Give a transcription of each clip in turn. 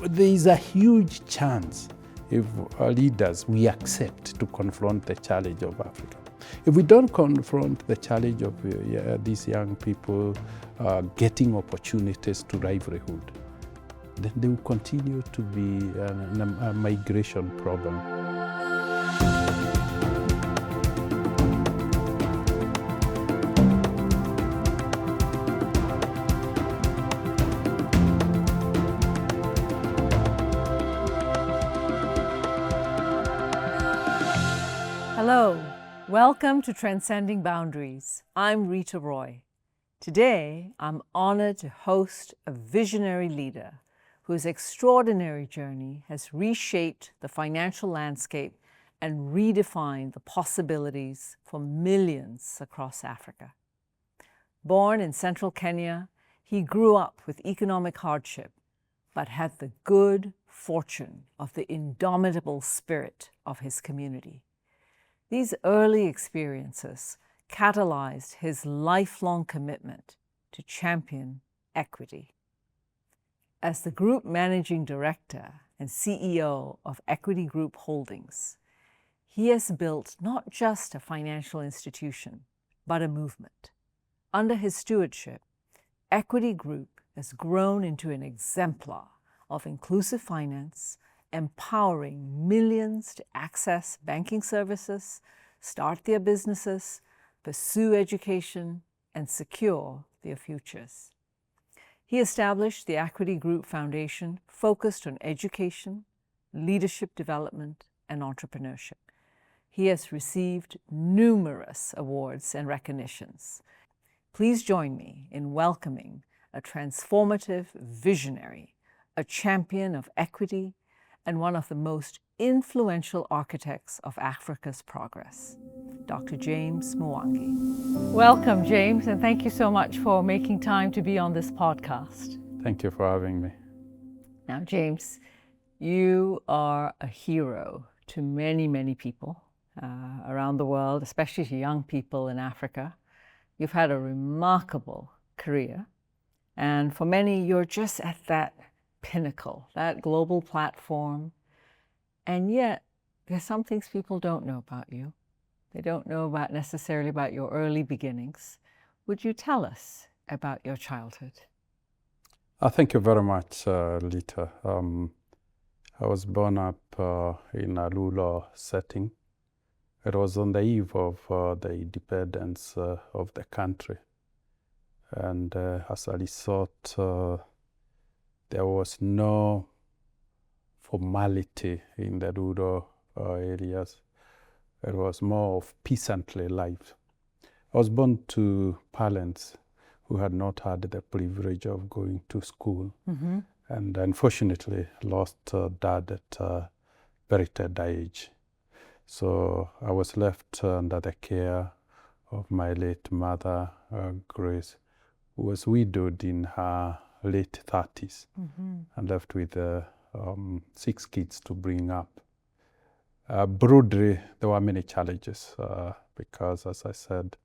there is a huge chance if our leaders, we accept to confront the challenge of Africa. If we don't confront the challenge of these young people getting opportunities to livelihood, then they will continue to be a migration problem. Hello, welcome to Transcending Boundaries. I'm Reeta Roy. Today, I'm honored to host a visionary leader whose extraordinary journey has reshaped the financial landscape and redefined the possibilities for millions across Africa. Born in central Kenya, he grew up with economic hardship, but had the good fortune of the indomitable spirit of his community. These early experiences catalyzed his lifelong commitment to champion equity. As the Group Managing Director and CEO of Equity Group Holdings, he has built not just a financial institution, but a movement. Under his stewardship, Equity Group has grown into an exemplar of inclusive finance, empowering millions to access banking services, start their businesses, pursue education, and secure their futures. He established the Equity Group Foundation focused on education, leadership development, and entrepreneurship. He has received numerous awards and recognitions. Please join me in welcoming a transformative visionary, a champion of equity, and one of the most influential architects of Africa's progress, Dr. James Mwangi. Welcome, James, and thank you so much for making time to be on this podcast. Thank you for having me. Now, James, you are a hero to many, many people around the world, especially to young people in Africa. You've had a remarkable career, and for many, you're just at that pinnacle, that global platform. And yet, there's some things people don't know about you. They don't know necessarily about your early beginnings. Would you tell us about your childhood? Thank you very much, Lita. I was born up in a rural setting. It was on the eve of the independence of the country. And as a result, there was no formality in the rural areas. It was more of peasantly life. I was born to parents who had not had the privilege of going to school, and unfortunately lost dad at a very tender age. So I was left under the care of my late mother, Grace, who was widowed in her late 30s and left with 6 kids to bring up. Broadly, there were many challenges because, as I said,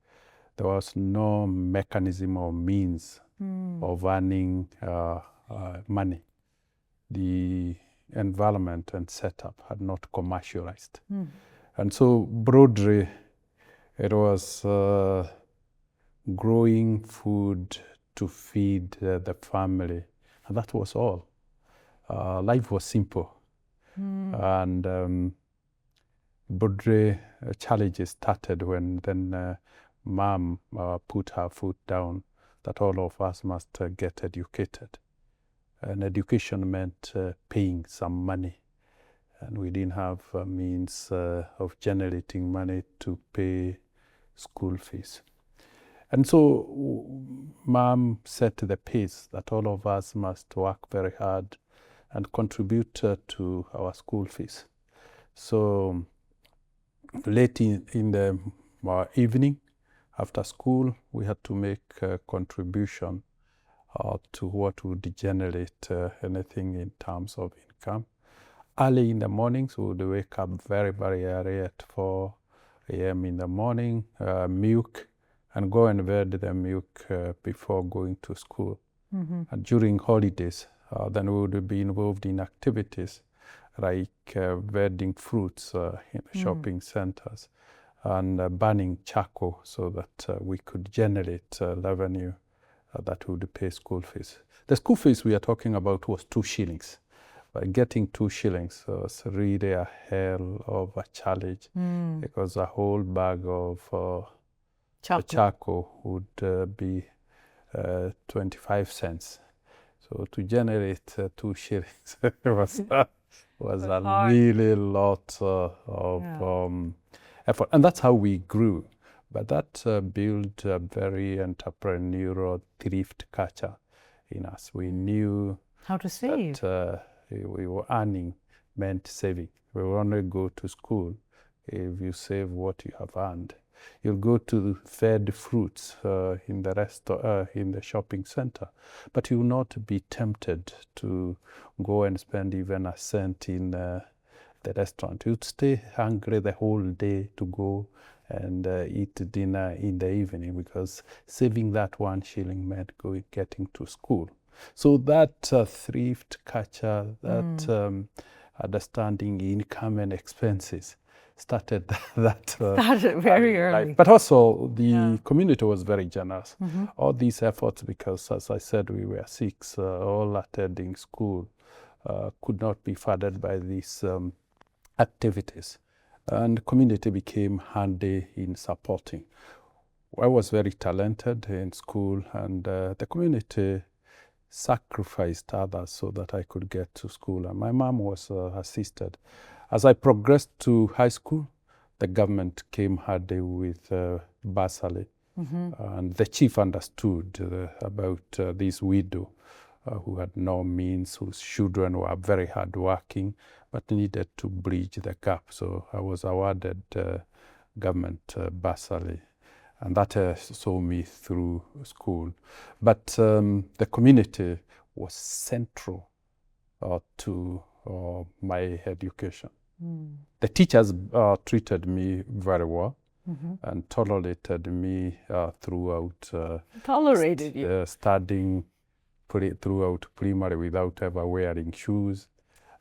there was no mechanism or means of earning money. The environment and setup had not commercialized. And so broadly, it was growing food to feed the family, and that was all. Life was simple, and broadly challenges started when then mom put her foot down that all of us must get educated. And education meant paying some money, and we didn't have a means of generating money to pay school fees. And so mom set the pace that all of us must work very hard and contribute to our school fees. So late in the evening, after school, we had to make a contribution to what would generate anything in terms of income. Early in the mornings, we would wake up very, very early at 4 a.m. in the morning, milk, and go and verd the milk before going to school. And during holidays, then we would be involved in activities like wedding fruits in shopping centers and burning charcoal so that we could generate revenue that would pay school fees. The school fees we are talking about was 2 shillings. Getting 2 shillings was really a hell of a challenge because a whole bag of charcoal would be 25 cents. So to generate 2 shillings was a really lot of effort. And that's how we grew. But that built a very entrepreneurial thrift culture in us. We knew how to save. That we were earning meant saving. We will only go to school if you save what you have earned. You'll go to fed fruits in the shopping center, but you will not be tempted to go and spend even a cent in the restaurant. You'd stay hungry the whole day to go and eat dinner in the evening because saving that 1 shilling meant getting to school. So that thrift culture, that understanding income and expenses started started very early. Life. But also the community was very generous. All these efforts, because as I said, we were 6, all attending school, could not be funded by these activities. And community became handy in supporting. I was very talented in school, and the community sacrificed others so that I could get to school. And my mom was assisted. As I progressed to high school, the government came handy with bursary. And the chief understood about this widow who had no means, whose children were very hardworking, but needed to bridge the gap. So I was awarded government bursary. And that saw me through school. But the community was central to my education. The teachers treated me very well and tolerated me throughout. Tolerated you? Studying throughout primary without ever wearing shoes.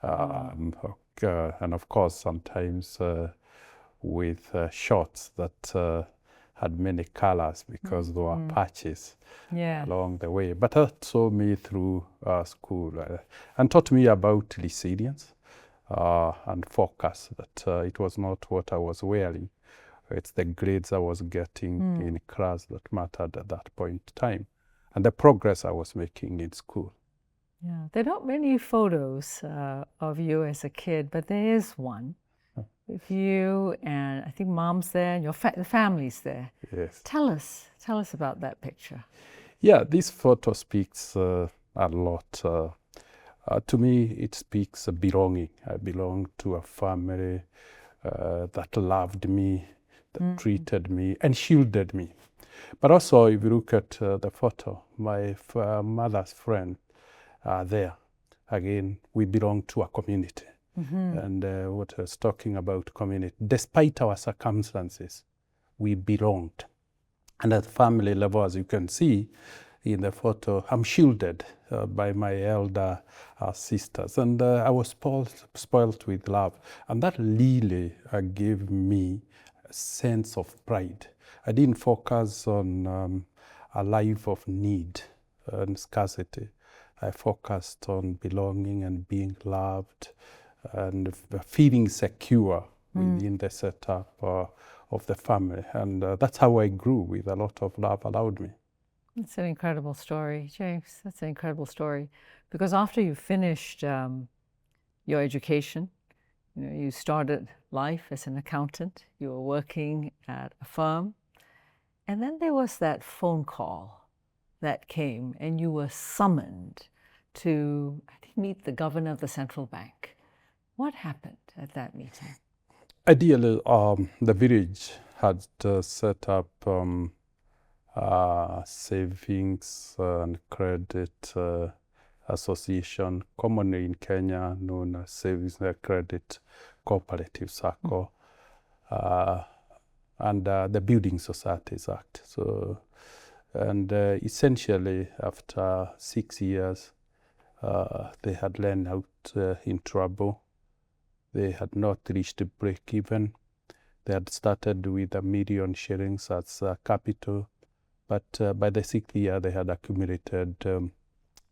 And of course, sometimes with shorts that had many colors because there were patches along the way. But that saw me through school and taught me about resilience and focus, that it was not what I was wearing. It's the grades I was getting in class that mattered at that point in time, and the progress I was making in school. Yeah, there are not many photos of you as a kid, but there is one. With you, and I think mom's there, and your the family's there. Yes. Tell us about that picture. Yeah, this photo speaks a lot. To me, it speaks of belonging. I belong to a family that loved me, that treated me, and shielded me. But also, if you look at the photo, my mother's friend are there. Again, we belong to a community. And what I was talking about community, despite our circumstances, we belonged. And at family level, as you can see in the photo, I'm shielded by my elder sisters. And I was spoiled with love. And that really gave me a sense of pride. I didn't focus on a life of need and scarcity. I focused on belonging and being loved and feeling secure within the setup of the family. And that's how I grew, with a lot of love around me. It's an incredible story, James. That's an incredible story. Because after you finished your education, you started life as an accountant. You were working at a firm. And then there was that phone call that came, and you were summoned to, I think, meet the governor of the central bank. What happened at that meeting? Ideally, the village had set up savings and credit association, commonly in Kenya known as Savings and Credit Cooperative Circle, and the Building Societies Act. So, and essentially, after 6 years, They had learned out in trouble. They had not reached break even. They had started with $1 million shillings as capital, but by the 6th year they had accumulated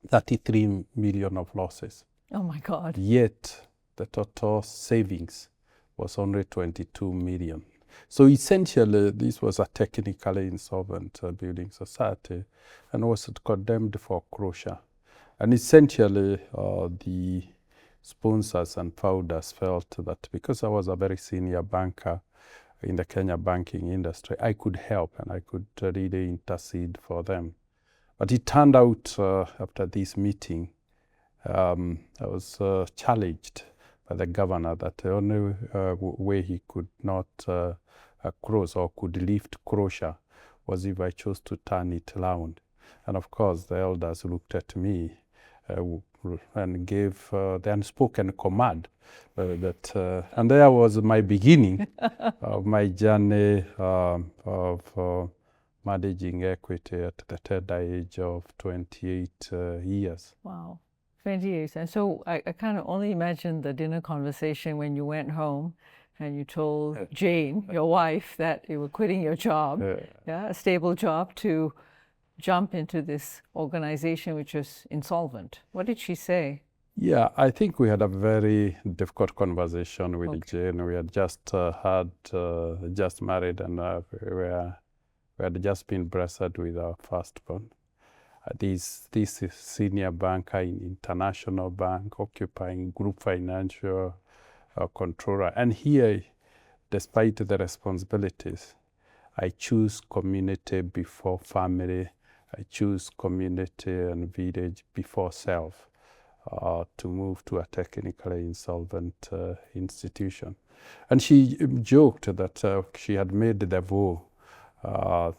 33 million of losses. Oh my God. Yet the total savings was only 22 million. So essentially, this was a technically insolvent building society and was condemned for foreclosure. And essentially, the sponsors and founders felt that because I was a very senior banker in the Kenya banking industry, I could help and I could really intercede for them. But it turned out after this meeting, I was challenged by the governor that the only way he could not close or could lift closure was if I chose to turn it around. And of course, the elders looked at me and gave the unspoken command and there was my beginning of my journey of managing equity at the tender age of 28 years. Wow, 28. And so I kind of only imagine the dinner conversation when you went home and you told Jane, your wife, that you were quitting your job, a stable job, to jump into this organization which was insolvent. What did she say? Yeah, I think we had a very difficult conversation with Jane. We had just just married, and we had just been blessed with our firstborn. This is senior banker in international bank, occupying group financial controller. And here, despite the responsibilities, I choose community before family. I choose community and village before self to move to a technically insolvent institution. And she joked that she had made the vow,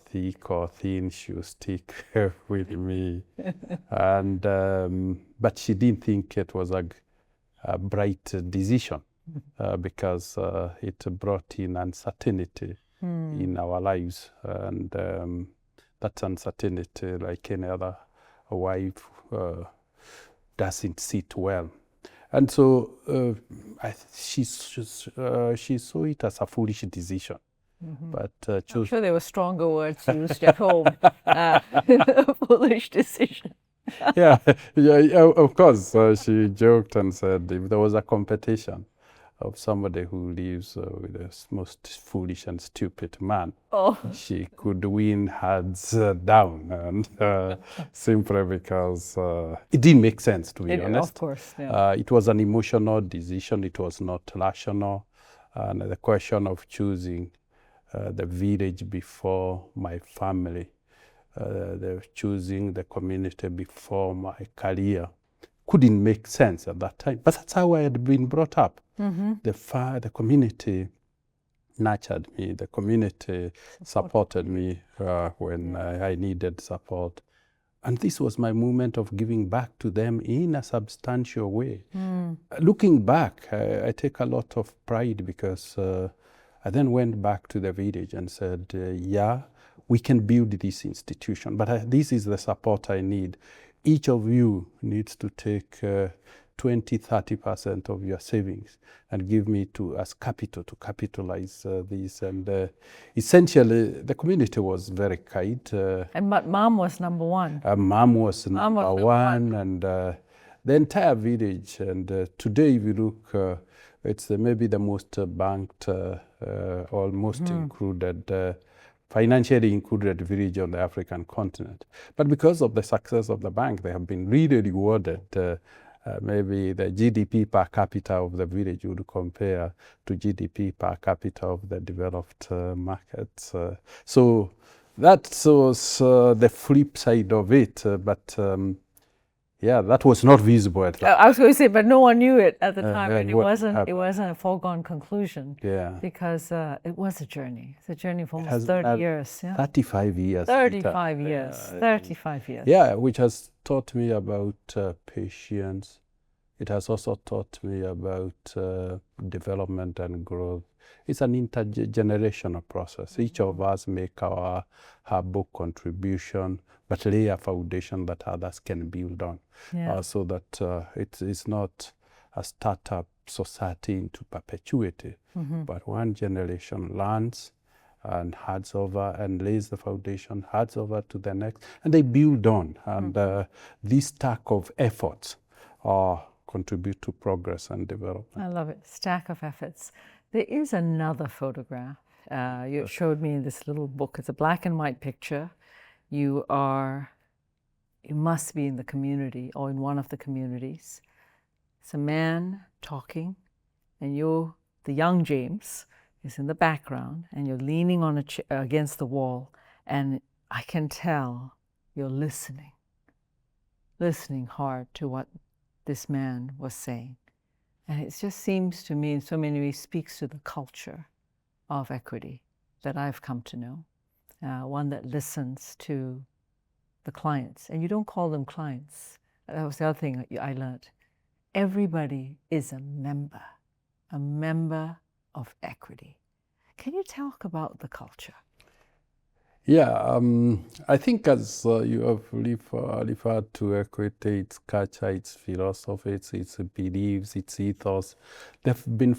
thick or thin, she would stick with me. And but she didn't think it was a bright decision because it brought in uncertainty in our lives. And that uncertainty, like any other wife, doesn't sit well. And so she saw it as a foolish decision. But I'm sure there were stronger words used at home. Foolish decision. yeah, of course. She joked and said if there was a competition of somebody who lives with the most foolish and stupid man, she could win hands down, and simply because it didn't make sense, to be honest. Of course, yeah. It was an emotional decision. It was not rational. And the question of choosing the village before my family, choosing the community before my career, couldn't make sense at that time. But that's how I had been brought up. The community nurtured me. The community supported me when I needed support. And this was my moment of giving back to them in a substantial way. Looking back, I take a lot of pride because I then went back to the village and said, yeah, we can build this institution, but this is the support I need. Each of you needs to take 20-30% of your savings and give me as capital to capitalize this. And essentially, the community was very kind. And Mom was number one. Mom was number one, and the entire village. And today, if you look, it's maybe the most banked, almost included, financially included village on the African continent. But because of the success of the bank, they have been really rewarded. Maybe the GDP per capita of the village would compare to GDP per capita of the developed markets. So that was the flip side of it. But yeah, that was not visible at that. I was going to say, but no one knew it at the time, and it wasn't a foregone conclusion. Yeah. Because it was a journey. It's a journey for almost 30 years. Yeah. 35 years. 35 years. 35 years. Yeah, which has taught me about patience. it has also taught me about development and growth. It's an intergenerational process. Each of us make our book contribution, but lay a foundation that others can build on, so that it is not a startup society into perpetuity, but one generation learns and hands over and lays the foundation, hands over to the next, and they build on. And this stack of efforts contribute to progress and development. I love it. Stack of efforts. There is another photograph. You showed me in this little book. It's a black and white picture. You must be in the community or in one of the communities. It's a man talking, and you're the young James is in the background, and you're leaning on against the wall, and I can tell you're listening hard to what this man was saying. And it just seems to me in so many ways speaks to the culture of equity that I've come to know, one that listens to the clients. And you don't call them clients. That was the other thing I learned. Everybody is a member of equity. Can you talk about the culture? Yeah, I think as you have referred to equity, its culture, its philosophy, its beliefs, its ethos, they've been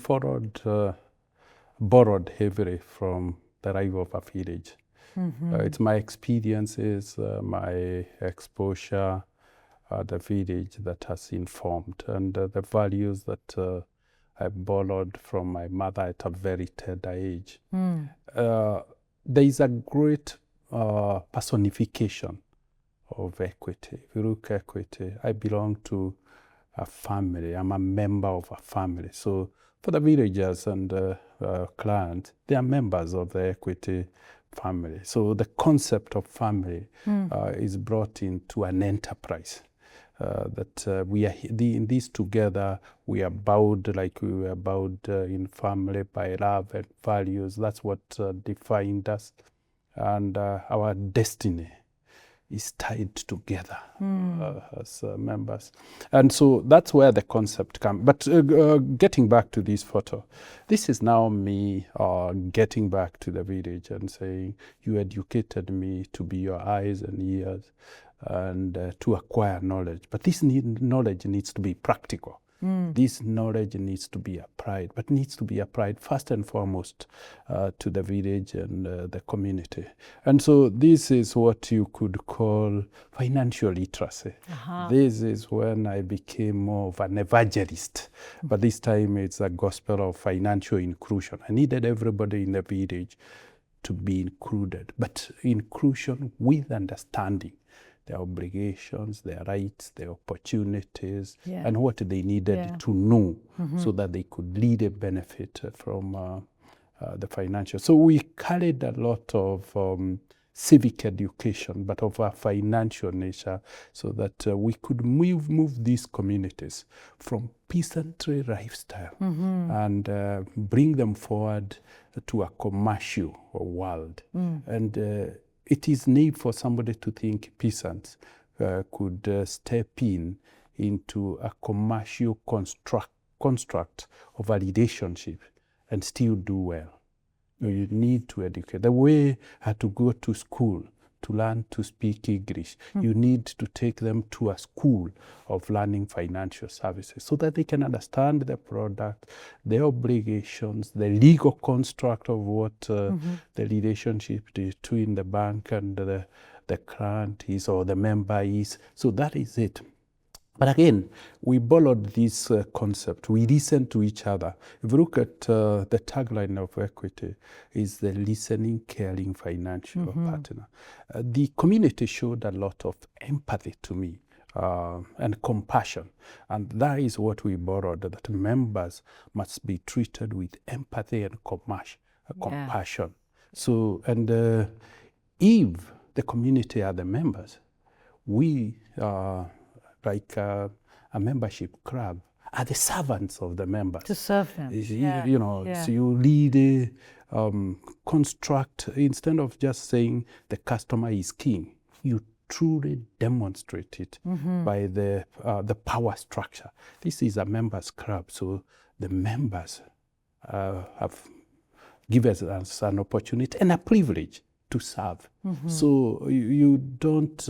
borrowed heavily from the life of a village. It's my experiences, my exposure at the village that has informed, and the values that I borrowed from my mother at a very tender age. There is a great personification of equity. If you look at equity, I belong to a family. I'm a member of a family. So for the villagers and clients, they are members of the equity family. So the concept of family is brought into an enterprise. That we are in this together, we are bound like we were bound in family by love and values. That's what defined us. And our destiny is tied together as members. And so that's where the concept comes. But getting back to this photo, this is now me getting back to the village and saying, you educated me to be your eyes and ears and to acquire knowledge. But this knowledge needs to be practical. This knowledge needs to be applied, but needs to be applied first and foremost to the village and the community. And so this is what you could call financial literacy. This is when I became more of an evangelist, but this time it's a gospel of financial inclusion. I needed everybody in the village to be included, but inclusion with understanding their obligations, their rights, their opportunities, and what they needed to know so that they could lead a benefit from the financial. So we carried a lot of civic education, but of a financial nature, so that we could move these communities from peasantry lifestyle and bring them forward to a commercial world. And it is naive for somebody to think peasants could step into a commercial construct of a relationship and still do well. You need to educate. The way I had to go to school to learn to speak English, you need to take them to a school of learning financial services so that they can understand the product, their obligations, the legal construct of what the relationship between the bank and the client is or the member is. So that is it. But again, we borrowed this concept. We listen to each other. If you look at the tagline of equity, is the listening, caring financial partner. The community showed a lot of empathy to me and compassion. And that is what we borrowed, that members must be treated with empathy and compassion. So, and if the community are the members, we like a membership club, are the servants of the members. To serve them. You know, so you lead construct, instead of just saying the customer is king, you truly demonstrate it by the power structure. This is a members club, so the members have given us an opportunity and a privilege to serve. So you don't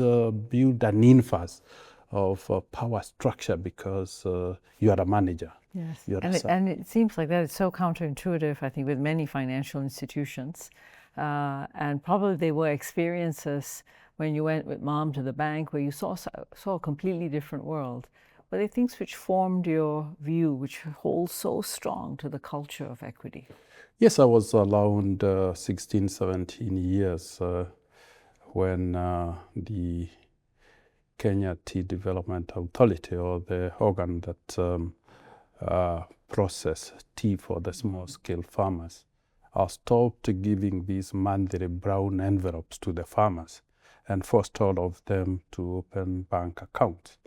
build an inverse of power structure because you are a manager. Yes, and it seems like that is so counterintuitive, I think, with many financial institutions. And probably they were experiences when you went with mom to the bank where you saw a completely different world. But they things which formed your view, which holds so strong to the culture of equity. Yes, I was around 16, 17 years when the Kenya Tea Development Authority, or the organ that process tea for the small-scale farmers, stopped giving these monthly brown envelopes to the farmers and forced all of them to open bank accounts.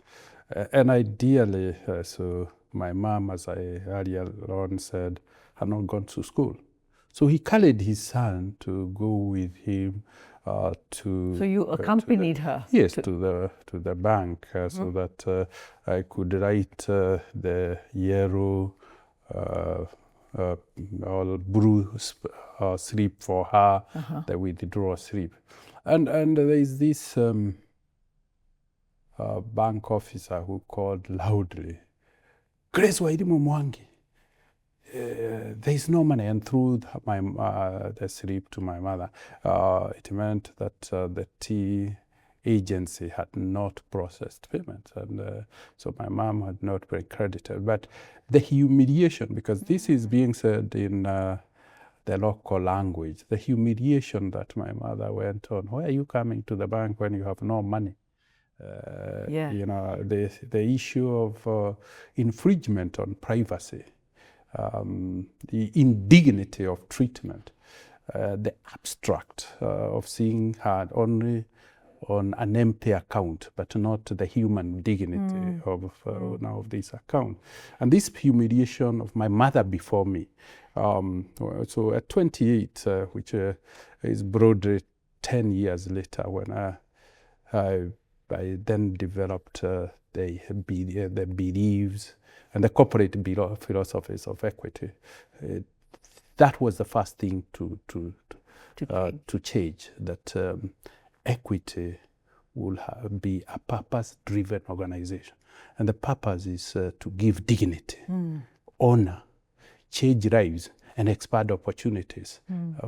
And ideally, so my mom, as I earlier on said, had not gone to school. So he carried his son to go with him to... So you accompanied her? Yes, to the bank so that I could write the yellow or blue slip for her, the withdrawal slip. And there is this bank officer who called loudly, "Grace Wairimu Mwangi, there is no money," and threw the slip to my mother. It meant that the tea agency had not processed payments, and so my mom had not been credited. But the humiliation, because this is being said in the local language, the humiliation that my mother went on, "Why are you coming to the bank when you have no money?" You know, the issue of infringement on privacy, the indignity of treatment, the abstract of seeing her only on an empty account, but not the human dignity of this account. And this humiliation of my mother before me. So at 28, which is broadly 10 years later, when I then developed the beliefs and the corporate philosophies of equity. That was the first thing to change, that equity will be a purpose-driven organization. And the purpose is to give dignity, honor, change lives, and expand opportunities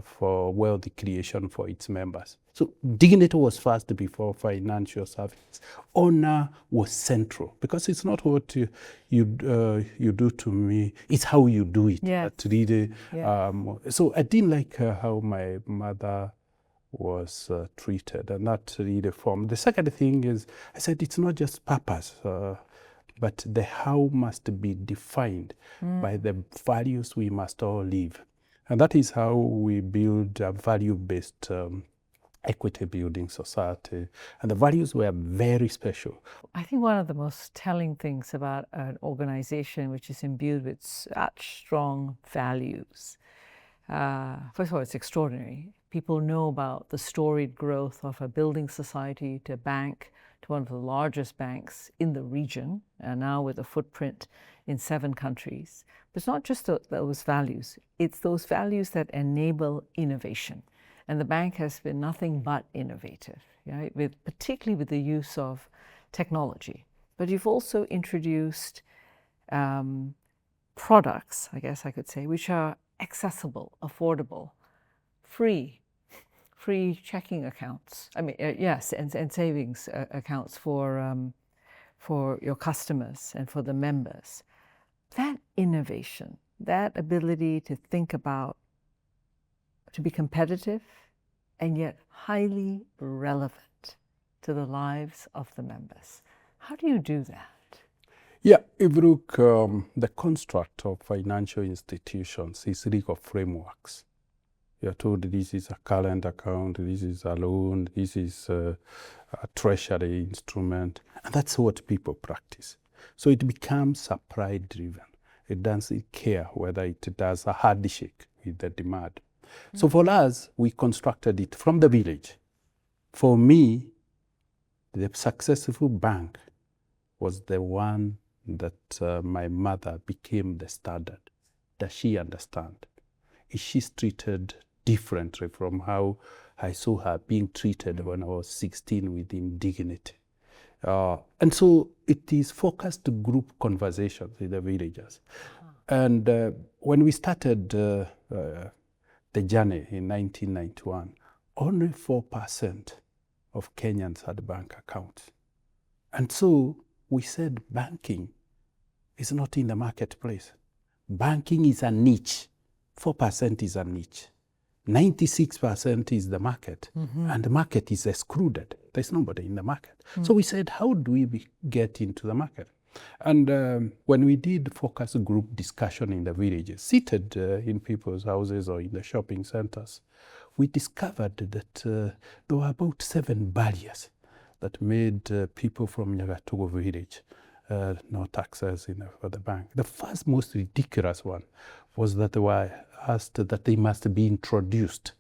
for wealth creation for its members. So dignity was first before financial services. Honor was central, because it's not what you do to me, it's how you do it. Yes. Really, so I didn't like how my mother was treated, and that really formed. The second thing is, I said, it's not just purpose, but the how must be defined by the values we must all live. And that is how we build a value-based equity building society. And the values were very special. I think one of the most telling things about an organization which is imbued with such strong values, first of all, it's extraordinary. People know about the storied growth of a building society to a bank, to one of the largest banks in the region, and now with a footprint in 7 countries. But it's not just those values, it's those values that enable innovation. And the bank has been nothing but innovative, right? Particularly with the use of technology. But you've also introduced products, I guess I could say, which are accessible, affordable, free checking accounts. I mean, yes, and savings accounts for your customers and for the members. That innovation, that ability to think about, to be competitive and yet highly relevant to the lives of the members. How do you do that? Yeah, if you look, the construct of financial institutions is legal frameworks. You're told this is a current account, this is a loan, this is a treasury instrument, and that's what people practice. So it becomes supply-driven. It doesn't care whether it does a handshake with the demand. So for us, we constructed it from the village. For me, The successful bank was the one that my mother became the standard. Does she understand? Is she treated differently from how I saw her being treated when I was 16 with indignity? And so it is focused group conversations in the villages. And when we started the journey in 1991, only 4% of Kenyans had bank accounts. And so we said banking is not in the marketplace. Banking is a niche. 4% is a niche. 96% is the market, and the market is excluded. There's nobody in the market. So we said, how do we get into the market? And when we did focus group discussion in the villages, seated in people's houses or in the shopping centers, we discovered that there were about 7 barriers that made people from Nyagatogo village not access for the bank. The first most ridiculous one was that they were asked that they must be introduced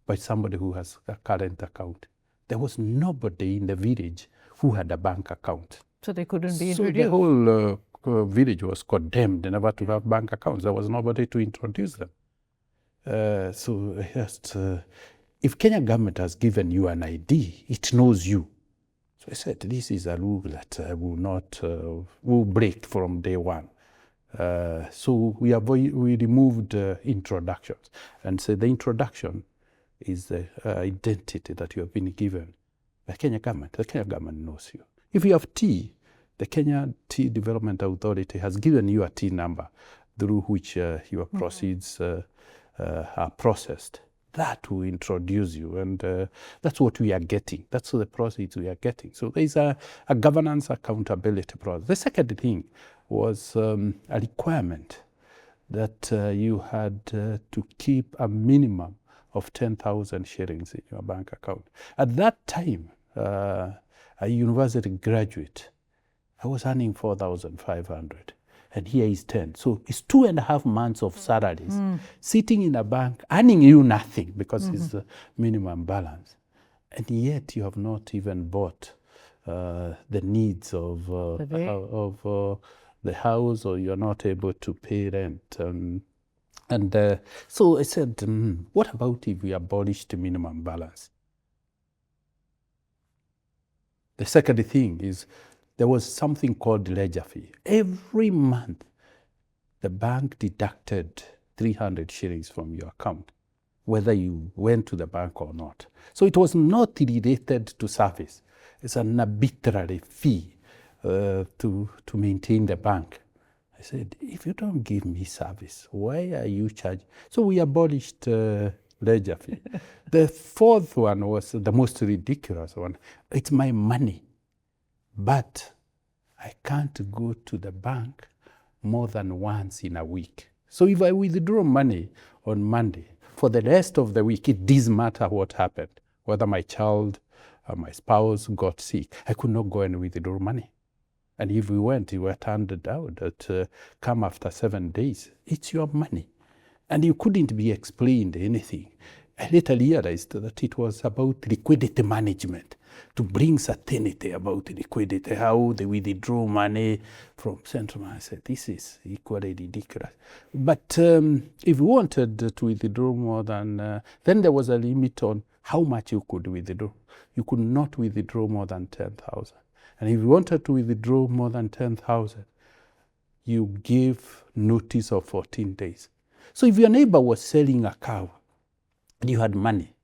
by somebody who has a current account. There was nobody in the village who had a bank account. So they couldn't be So introduced. the whole village was condemned never to have bank accounts. There was nobody to introduce them. So just, if Kenya government has given you an ID, it knows you. So I said, this is a rule that will break from day one. So we removed introductions and said the introduction is the identity that you have been given by Kenya government. The Kenya government knows you. If you have T, the Kenya Tea Development Authority has given you a T number through which your proceeds are processed. That will introduce you, and that's what we are getting. That's the proceeds we are getting. So there is a governance accountability process. The second thing was a requirement that you had to keep a minimum of 10,000 shillings in your bank account. At that time, a university graduate, I was earning 4,500. And here is 10. So it's 2.5 months of salaries sitting in a bank, earning you nothing because it's the minimum balance. And yet you have not even bought the needs of the house, or you're not able to pay rent. So I said, what about if we abolish the minimum balance? The second thing is, there was something called ledger fee. Every month, the bank deducted 300 shillings from your account, whether you went to the bank or not. So it was not related to service. It's an arbitrary fee to maintain the bank. I said, if you don't give me service, why are you charging? So we abolished ledger fee. The fourth one was the most ridiculous one. It's my money, but I can't go to the bank more than once in a week. So if I withdraw money on Monday, for the rest of the week, it doesn't matter what happened, whether my child or my spouse got sick, I could not go and withdraw money. And if we went, you were turned down that come after 7 days. It's your money. And you couldn't be explained anything. I later realized that it was about liquidity management, to bring certainty about liquidity, how they withdraw money from central bank. I said, this is equally ridiculous. But if you wanted to withdraw more than, then there was a limit on how much you could withdraw. You could not withdraw more than 10,000. And if you wanted to withdraw more than 10,000, you give notice of 14 days. So if your neighbor was selling a cow and you had money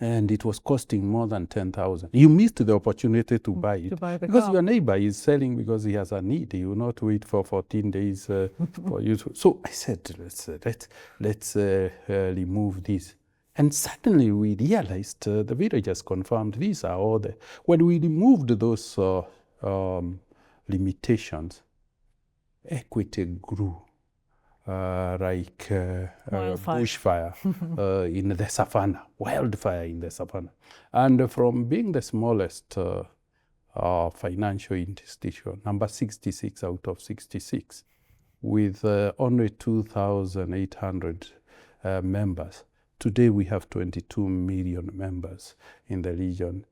and it was costing more than 10,000, you missed the opportunity to buy it. Because your neighbor is selling because he has a need. You will not wait for 14 days for you to. So I said, let's remove this. And suddenly we realized, the villagers confirmed, these are all the, when we removed those limitations, equity grew like bushfire in the savannah, wildfire in the savannah. And from being the smallest financial institution, number 66 out of 66, with only 2,800 members, today we have 22 million members in the region,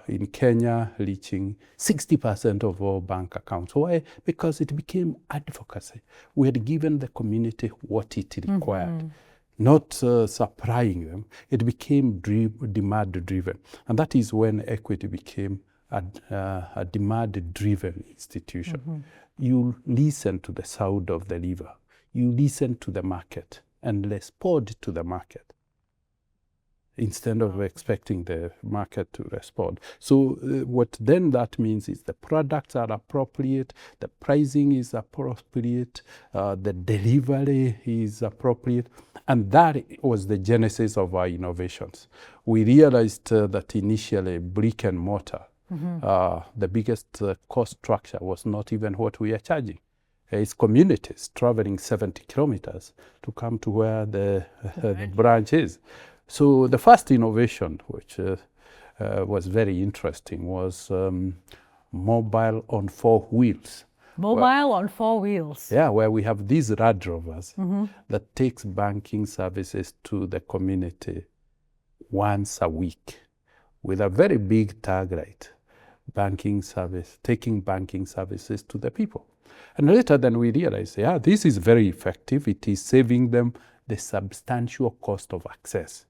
in Kenya, reaching 60% of all bank accounts. Why? Because it became advocacy. We had given the community what it required, not supplying them. It became demand-driven. And that is when equity became a demand-driven institution. You listen to the sound of the river. You listen to the market and respond to the market, instead of expecting the market to respond. So what then that means is the products are appropriate, the pricing is appropriate, the delivery is appropriate, and that was the genesis of our innovations. We realized that initially brick and mortar, the biggest cost structure was not even what we are charging. It's communities traveling 70 kilometers to come to where the branch is. So the first innovation, which was very interesting, was mobile on 4 wheels. Mobile on 4 wheels. Yeah, where we have these Land Rovers that takes banking services to the community once a week with a very big target, taking banking services to the people. And later then we realized, yeah, this is very effective. It is saving them the substantial cost of access.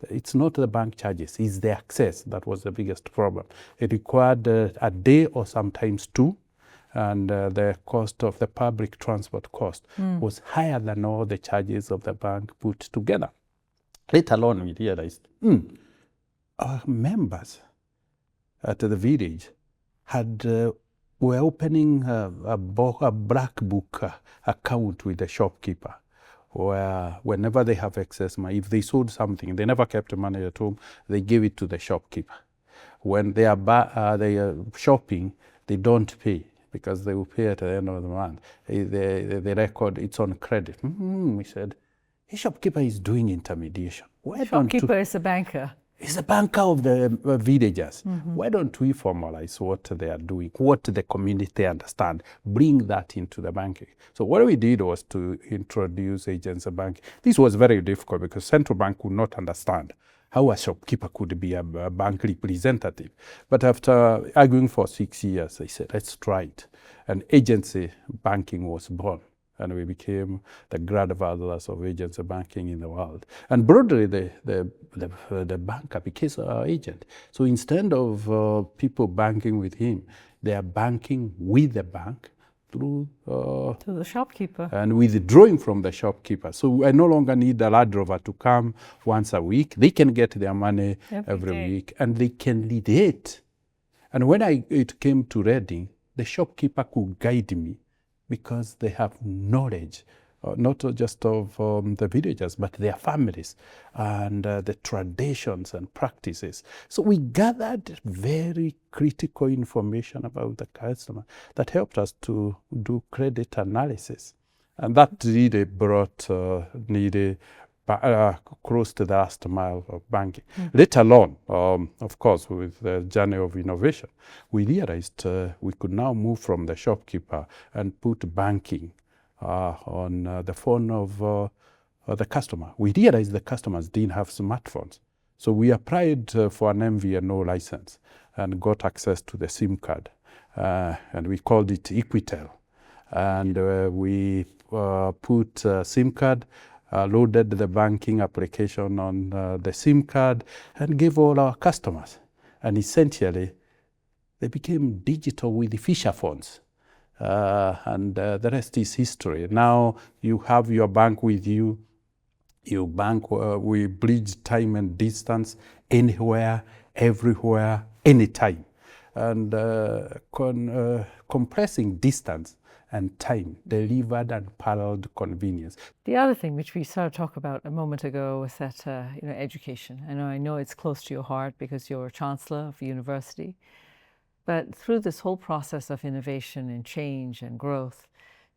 It's not the bank charges, it's the access that was the biggest problem. It required a day or sometimes 2, and the cost of the public transport cost was higher than all the charges of the bank put together. Later on, we realized our members at the village were opening a black book account with the shopkeeper, where whenever they have excess money, if they sold something, they never kept the money at home, they give it to the shopkeeper. When they are shopping, they don't pay, because they will pay at the end of the month. The record, it's on credit. We said, the shopkeeper is doing intermediation. The shopkeeper is a banker. He's a banker of the villagers. Why don't we formalize what they are doing, what the community understand, bring that into the banking? So what we did was to introduce agency banking. This was very difficult because central bank could not understand how a shopkeeper could be a bank representative. But after arguing for 6 years, they said, let's try it. And agency banking was born. And we became the grandfathers of agency banking in the world. And broadly, the banker became our agent. So instead of people banking with him, they are banking with the bank through to the shopkeeper. And withdrawing from the shopkeeper. So I no longer need a Land Rover to come once a week. They can get their money every week, and they can lead it. And when it came to reading, the shopkeeper could guide me, because they have knowledge, not just of the villagers, but their families and the traditions and practices. So we gathered very critical information about the customer that helped us to do credit analysis. And that really brought close to the last mile of banking. Later on, of course, with the journey of innovation, we realized we could now move from the shopkeeper and put banking on the phone of the customer. We realized the customers didn't have smartphones. So we applied for an MVNO license and got access to the SIM card. And we called it Equitable. And we put a SIM card, loaded the banking application on the SIM card, and gave all our customers. And essentially, they became digital with the feature phones. And the rest is history. Now you have your bank with you. You bank, we bridge time and distance anywhere, everywhere, anytime. And compressing distance and time, delivered and paralleled convenience. The other thing which we sort of talked about a moment ago was that education. I know it's close to your heart because you're a chancellor of a university. But through this whole process of innovation and change and growth,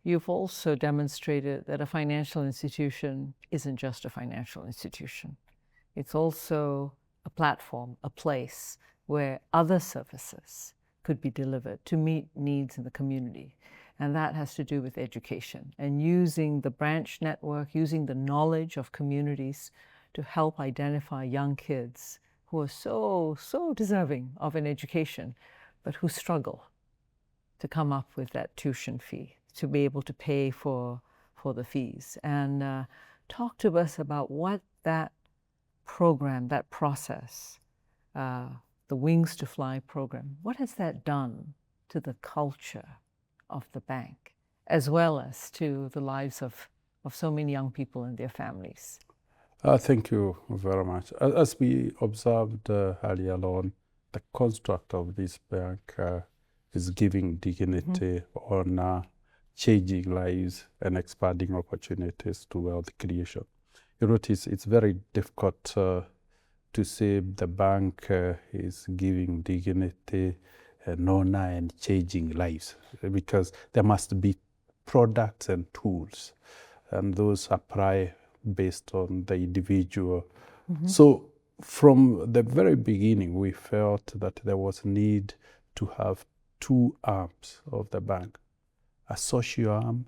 you've also demonstrated that a financial institution isn't just a financial institution. It's also a platform, a place where other services could be delivered to meet needs in the community. And that has to do with education and using the branch network, using the knowledge of communities to help identify young kids who are so deserving of an education, but who struggle to come up with that tuition fee, to be able to pay for the fees. And talk to us about what that program, that process, the Wings to Fly program, what has that done to the culture of the bank, as well as to the lives of so many young people and their families? Thank you very much. As we observed earlier on, the construct of this bank is giving dignity, honor, changing lives, and expanding opportunities to wealth creation. You notice it's very difficult to say the bank is giving dignity and honor and changing lives, because there must be products and tools, and those apply based on the individual. So from the very beginning, we felt that there was need to have two arms of the bank, a social arm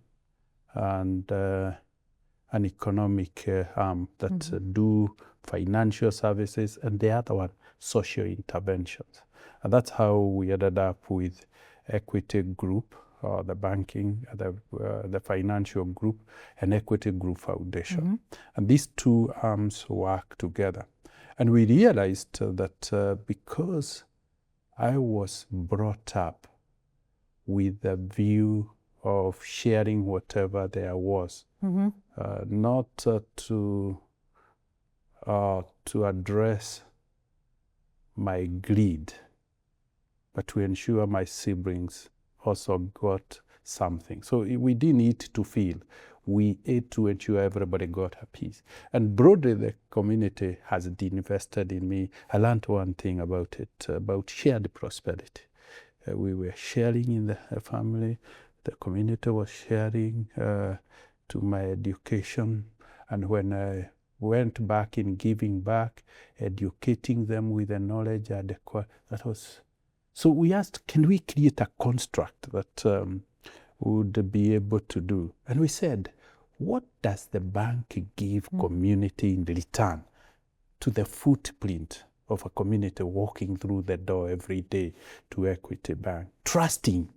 and an economic arm that do financial services, and the other one, social interventions. And that's how we ended up with Equity Group, the banking, the financial group, and Equity Group Foundation. And these two arms work together. And we realized that because I was brought up with the view of sharing whatever there was, not to address my greed, but to ensure my siblings also got something. So we didn't eat to feel. We ate to ensure everybody got a piece. And broadly, the community has invested in me. I learned one thing about it, about shared prosperity. We were sharing in the family. The community was sharing to my education. And when I went back in giving back, educating them with the knowledge adequate, that was... So we asked, can we create a construct that would be able to do? And we said, what does the bank give community in return to the footprint of a community walking through the door every day to Equity Bank, trusting,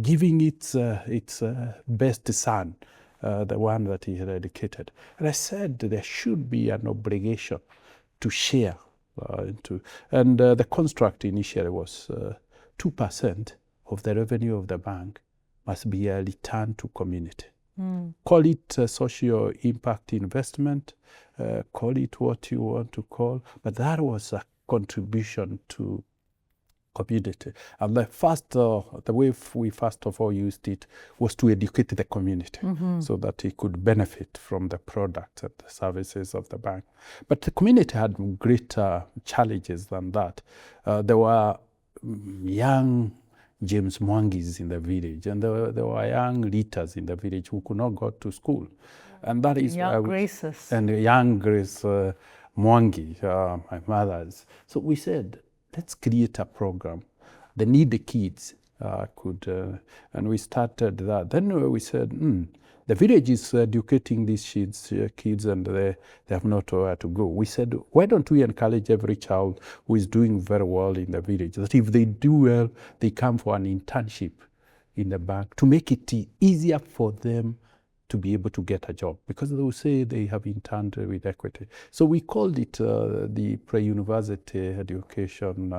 giving its best son, the one that he had educated? And I said there should be an obligation to share. The construct initially was 2% of the revenue of the bank must be a return to community. Call it social impact investment, call it what you want to call, but that was a contribution to community. And the way we first of all used it was to educate the community so that it could benefit from the products and the services of the bank. But the community had greater challenges than that. There were young James Mwangis in the village, and there were young Reetas in the village who could not go to school. And that is young Graces. And young Grace Mwangi, my mother's. So we said, let's create a program. The needy kids could, and we started that. Then we said, the village is educating these kids and they have nowhere to go. We said, why don't we encourage every child who is doing very well in the village, that if they do well, they come for an internship in the bank to make it easier for them to be able to get a job, because they will say they have interned with Equity. So we called it the pre-university education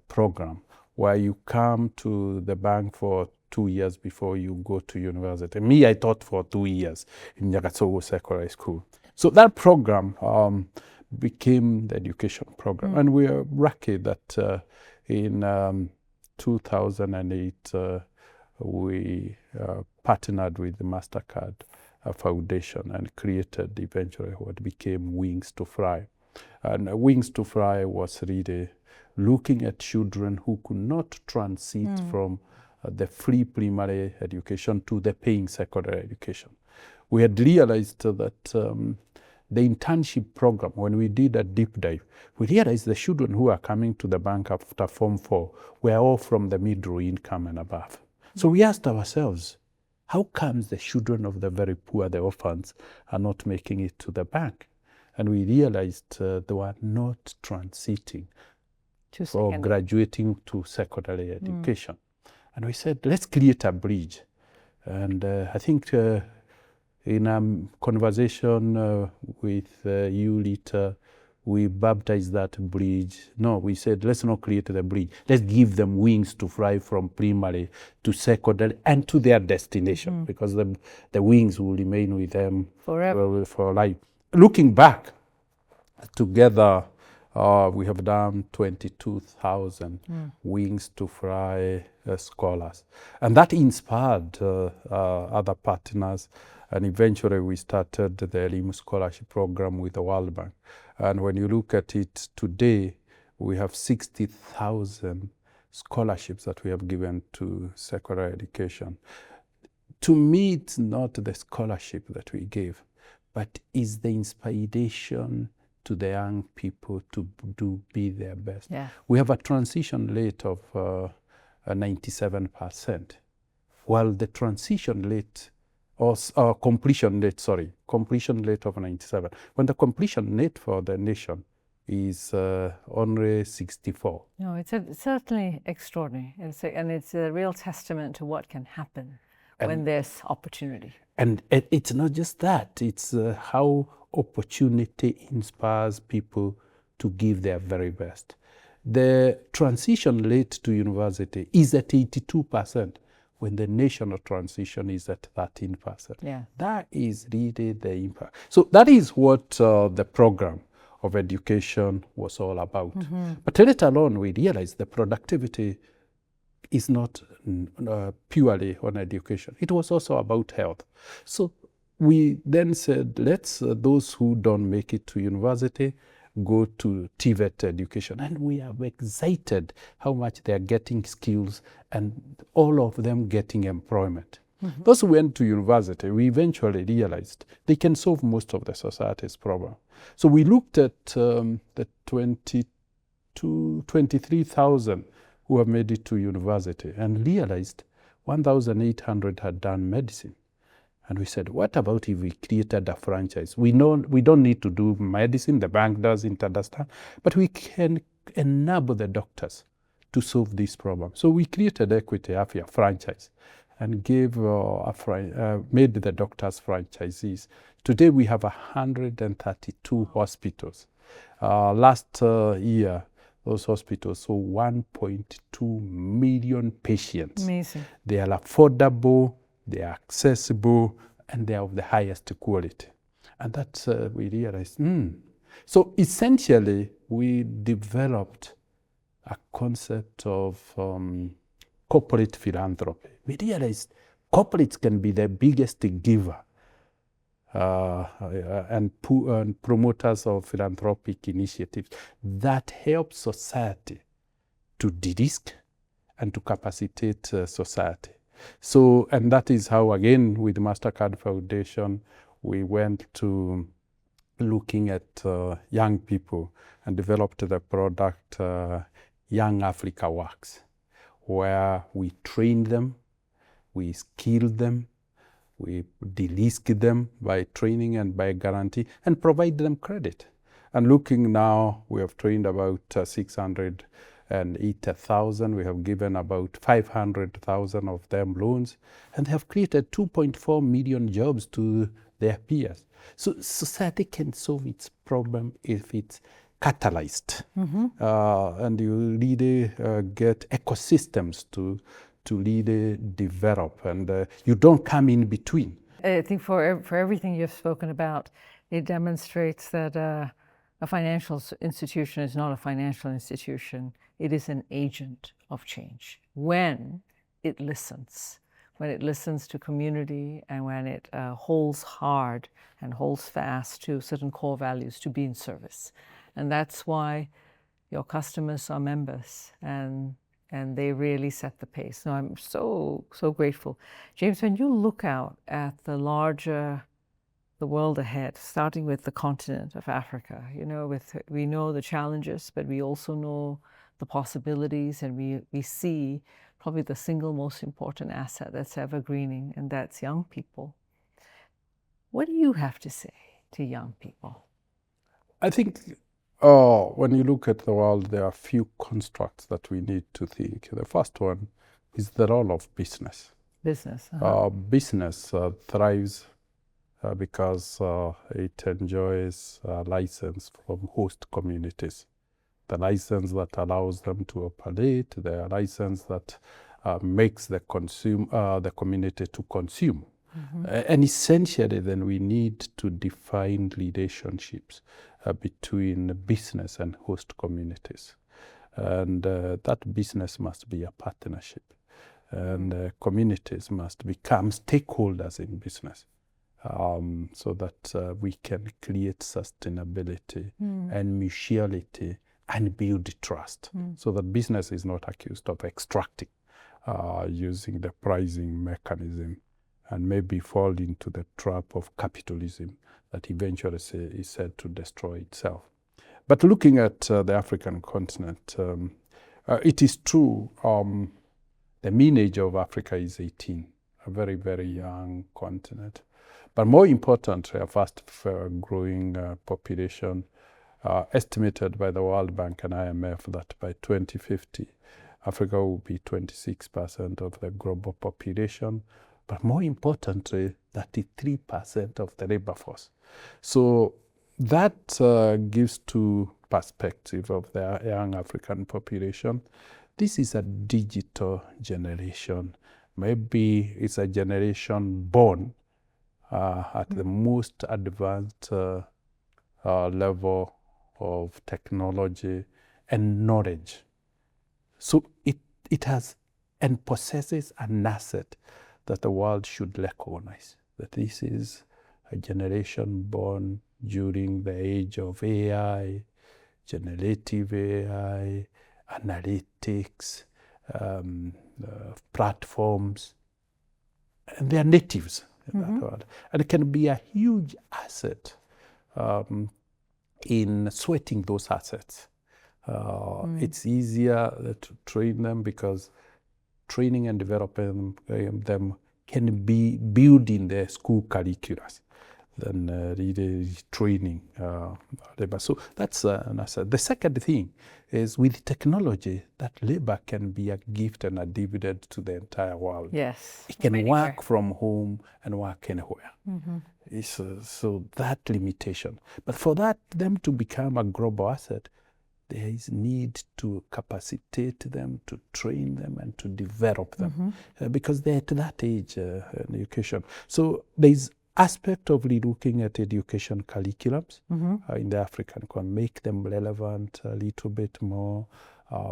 program, where you come to the bank for 2 years before you go to university. Me, I taught for 2 years in Nyakatsogo Secondary School. So that program became the education program. And we are lucky that in 2008, we partnered with the Mastercard Foundation and created eventually what became Wings to Fly. And Wings to Fly was really looking at children who could not transit from the free primary education to the paying secondary education. We had realized that the internship program, when we did a deep dive, we realized the children who are coming to the bank after Form 4 were all from the middle income and above. So we asked ourselves, how comes the children of the very poor, the orphans, are not making it to the bank? And we realized they were not transiting or graduating to secondary education. And we said, let's create a bridge. And I think in a conversation with you, Reeta, we baptized that bridge. No, we said, let's not create the bridge. Let's give them wings to fly from primary to secondary and to their destination, because the wings will remain with them forever, for life. Looking back, together, we have done 22,000 wings to fly scholars. And that inspired other partners. And eventually we started the ELIM scholarship program with the World Bank. And when you look at it today, we have 60,000 scholarships that we have given to secondary education. To me, it's not the scholarship that we gave, but is the inspiration to the young people to be their best. Yeah. We have a transition rate of 97%, while the transition rate completion rate of 97. When the completion rate for the nation is only 64. No, it's certainly extraordinary. And it's a real testament to what can happen when there's opportunity. And it's not just that, it's how opportunity inspires people to give their very best. The transition rate to university is at 82%, when the national transition is at 13%. Yeah. That is really the impact. So that is what the program of education was all about. But later on, we realized the productivity is not purely on education. It was also about health. So we then said, let's those who don't make it to university go to TVET education. And we are excited how much they are getting skills and all of them getting employment. Those who went to university, we eventually realized they can solve most of the society's problem. So we looked at the 23,000 who have made it to university and realized 1,800 had done medicine. And we said, what about if we created a franchise? We know we don't need to do medicine, the bank doesn't understand, but we can enable the doctors to solve this problem. So we created Equity Afia franchise and gave made the doctors franchisees. Today we have 132 hospitals. Last year, those hospitals saw 1.2 million patients. Amazing. They are affordable, they are accessible, and they are of the highest quality. And that's we realized. So essentially, we developed a concept of corporate philanthropy. We realized corporates can be the biggest giver and promoters of philanthropic initiatives that help society to de-risk and to capacitate society. So, and that is how, again, with the Mastercard Foundation, we went to looking at young people and developed the product Young Africa Works, where we train them, we skill them, we de-risk them by training and by guarantee, and provide them credit. And looking now, we have trained about 680,000. We have given about 500,000 of them loans, and have created 2.4 million jobs to their peers. So society can solve its problem if it's catalyzed, and you really get ecosystems to really develop, and you don't come in between. I think for everything you've spoken about, it demonstrates that a financial institution is not a financial institution. It is an agent of change when it listens to community, and when it holds hard and holds fast to certain core values to be in service. And that's why your customers are members, and they really set the pace. So I'm so grateful. James, when you look out at the world ahead, starting with the continent of Africa, we know the challenges, but we also know the possibilities, and we see probably the single most important asset that's evergreening, and that's young people. What do you have to say to young people? I think when you look at the world, there are a few constructs that we need to think. The first one is the role of business. Business. Business thrives because it enjoys a license from host communities. The license that allows them to operate, the license that makes the community to consume. And essentially, then we need to define relationships between business and host communities. And that business must be a partnership. And communities must become stakeholders in business. So that we can create sustainability and mutuality and build trust, so that business is not accused of extracting using the pricing mechanism and maybe fall into the trap of capitalism that eventually is said to destroy itself. But looking at the African continent, it is true the mean age of Africa is 18, a very, very young continent. But more importantly, a fast growing population, estimated by the World Bank and IMF that by 2050, Africa will be 26% of the global population, but more importantly, 33% of the labor force. So that gives to perspective of the young African population. This is a digital generation. Maybe it's a generation born at the most advanced level of technology and knowledge. So it has and possesses an asset that the world should recognize, that this is a generation born during the age of AI, generative AI, analytics, platforms, and they are natives in that world. And it can be a huge asset in sweating those assets. It's easier to train them because training and developing them can be built in the school curricula than really training labor. So that's an asset. The second thing is with technology, that labor can be a gift and a dividend to the entire world. Yes. It can work from home and work anywhere. So that limitation. But for them to become a global asset, there is need to capacitate them, to train them, and to develop them because they're at that age in education. So there's aspect of looking at education curriculums in the African economy, make them relevant a little bit more,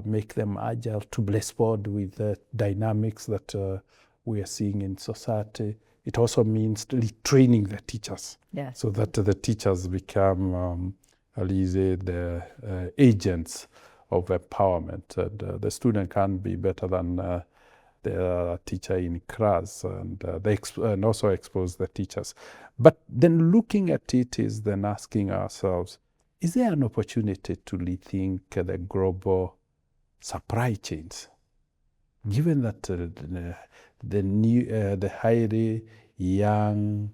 make them agile to respond with the dynamics that we are seeing in society. It also means retraining the teachers so that the teachers become the agents of empowerment. And the student can be better than the teacher in class, and and also expose the teachers. But then looking at it is then asking ourselves, is there an opportunity to rethink the global supply chains? Given that the highly young,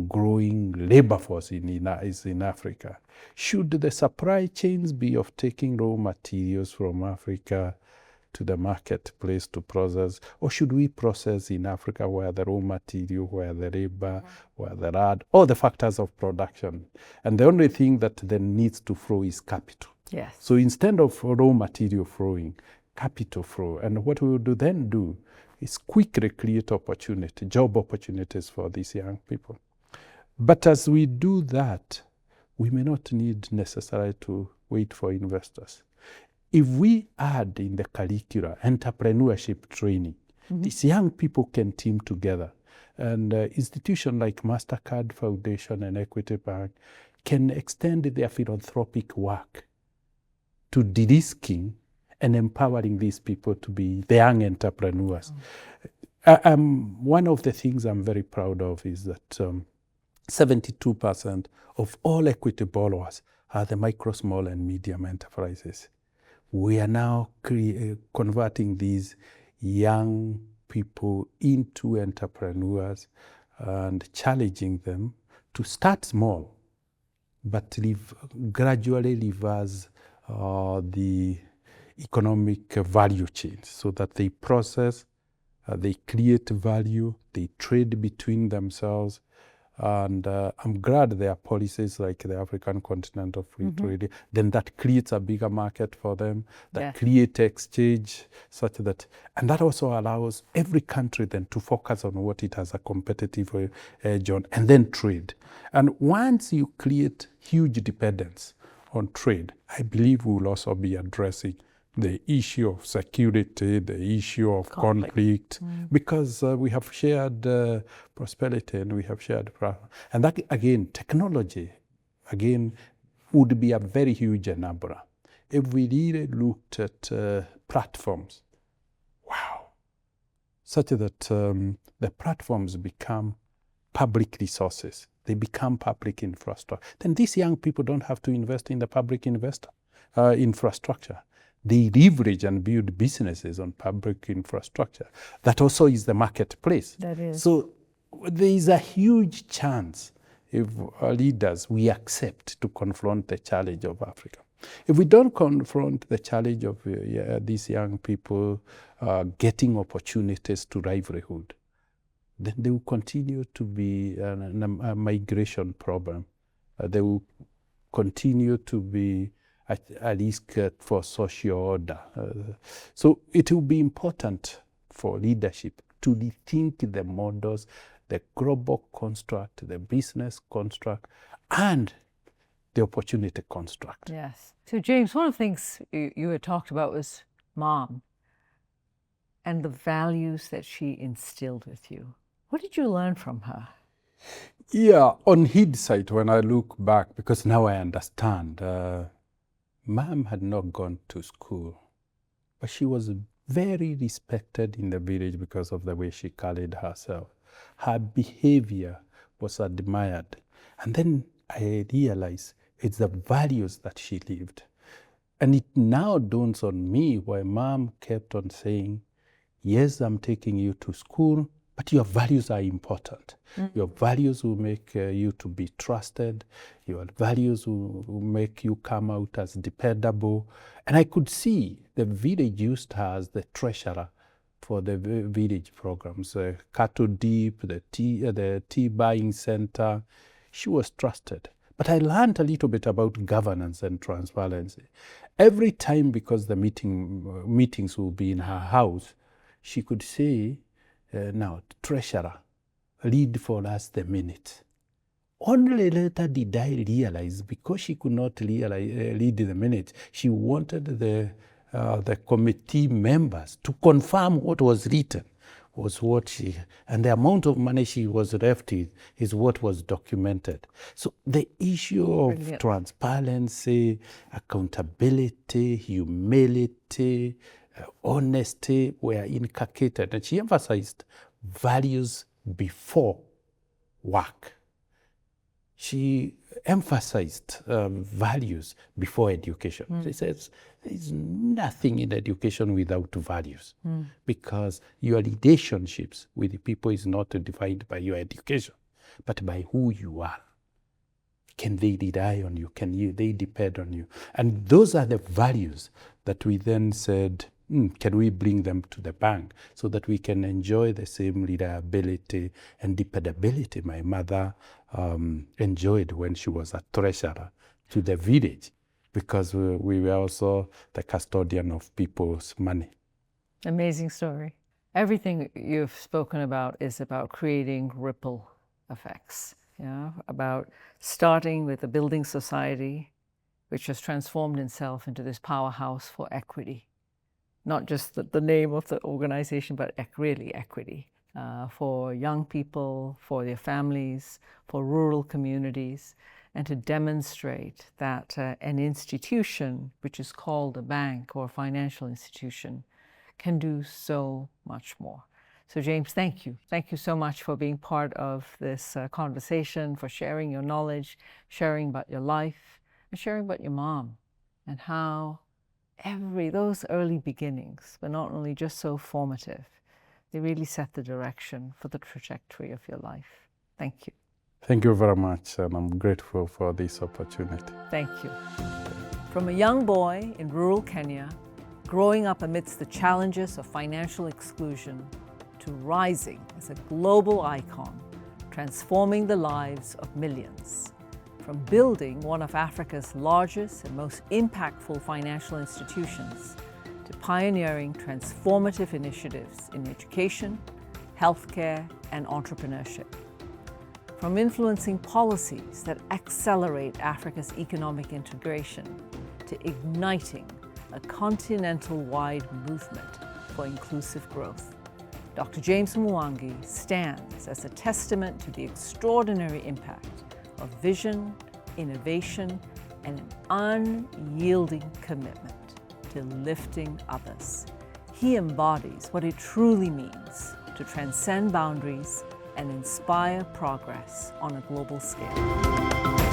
growing labor force is in Africa, should the supply chains be of taking raw materials from Africa to the marketplace to process, or should we process in Africa where the raw material, where the labor, where the land, all the factors of production, and the only thing that then needs to flow is capital. Yes. So instead of raw material flowing, capital flow, and what we will then do is quickly create job opportunities for these young people. But as we do that, we may not need necessarily to wait for investors. If we add in the curricula entrepreneurship training, these young people can team together. And institutions like Mastercard Foundation and Equitable can extend their philanthropic work to de-risking and empowering these people to be the young entrepreneurs. One of the things I'm very proud of is that 72% of all equity borrowers are the micro, small, and medium enterprises. We are now converting these young people into entrepreneurs and challenging them to start small, but gradually reverse the economic value chain so that they process, they create value, they trade between themselves. And I'm glad there are policies like the African continent of free trade. Then that creates a bigger market for them, that create exchange such that, and that also allows every country then to focus on what it has a competitive edge on and then trade. And once you create huge dependence on trade, I believe we will also be addressing the issue of security, the issue of conflict, because we have shared prosperity and we have shared profit. And that, again, technology, again, would be a very huge enabler. If we really looked at platforms, wow, such that the platforms become public resources, they become public infrastructure, then these young people don't have to invest in the public infrastructure. They leverage and build businesses on public infrastructure. That also is the marketplace. That is. So there is a huge chance if leaders, we accept to confront the challenge of Africa. If we don't confront the challenge of these young people getting opportunities to livelihood, then they will continue to be a migration problem. They will continue to be a risk for social order. So it will be important for leadership to rethink the models, the global construct, the business construct, and the opportunity construct. Yes. So James, one of the things you had talked about was Mom and the values that she instilled with you. What did you learn from her? Yeah, on hindsight, when I look back, because now I understand, Mom had not gone to school, but she was very respected in the village because of the way she carried herself. Her behavior was admired. And then I realized it's the values that she lived. And it now dawns on me why Mom kept on saying, yes, I'm taking you to school, but your values are important. Your values will make you to be trusted. Your values will make you come out as dependable. And I could see the village used her as the treasurer for the village programs, cattle dip, the tea buying center. She was trusted. But I learned a little bit about governance and transparency. Every time, because the meetings will be in her house, she could say, now, treasurer, read for us the minute. Only later did I realize, because she could not read the minutes, she wanted the committee members to confirm what was written, was what she, and the amount of money she was left with is what was documented. So the issue of transparency, accountability, humility, honesty were inculcated, and she emphasized values before work. She emphasized values before education. She says there is nothing in education without values, because your relationships with the people is not defined by your education, but by who you are. Can they rely on you? Can they depend on you? And those are the values that we then said, can we bring them to the bank so that we can enjoy the same reliability and dependability my mother enjoyed when she was a treasurer to the village, because we were also the custodian of people's money. Amazing story. Everything you've spoken about is about creating ripple effects, about starting with a building society which has transformed itself into this powerhouse for equity. Not just the name of the organization, but really equity for young people, for their families, for rural communities, and to demonstrate that an institution, which is called a bank or a financial institution, can do so much more. So James, thank you. Thank you so much for being part of this conversation, for sharing your knowledge, sharing about your life, and sharing about your mom and how those early beginnings were not only just so formative, they really set the direction for the trajectory of your life. Thank you. Thank you very much, and I'm grateful for this opportunity. Thank you. From a young boy in rural Kenya, growing up amidst the challenges of financial exclusion, to rising as a global icon, transforming the lives of millions. From building one of Africa's largest and most impactful financial institutions, to pioneering transformative initiatives in education, healthcare, and entrepreneurship. From influencing policies that accelerate Africa's economic integration, to igniting a continental-wide movement for inclusive growth. Dr. James Mwangi stands as a testament to the extraordinary impact of vision, innovation, and an unyielding commitment to lifting others. He embodies what it truly means to transcend boundaries and inspire progress on a global scale.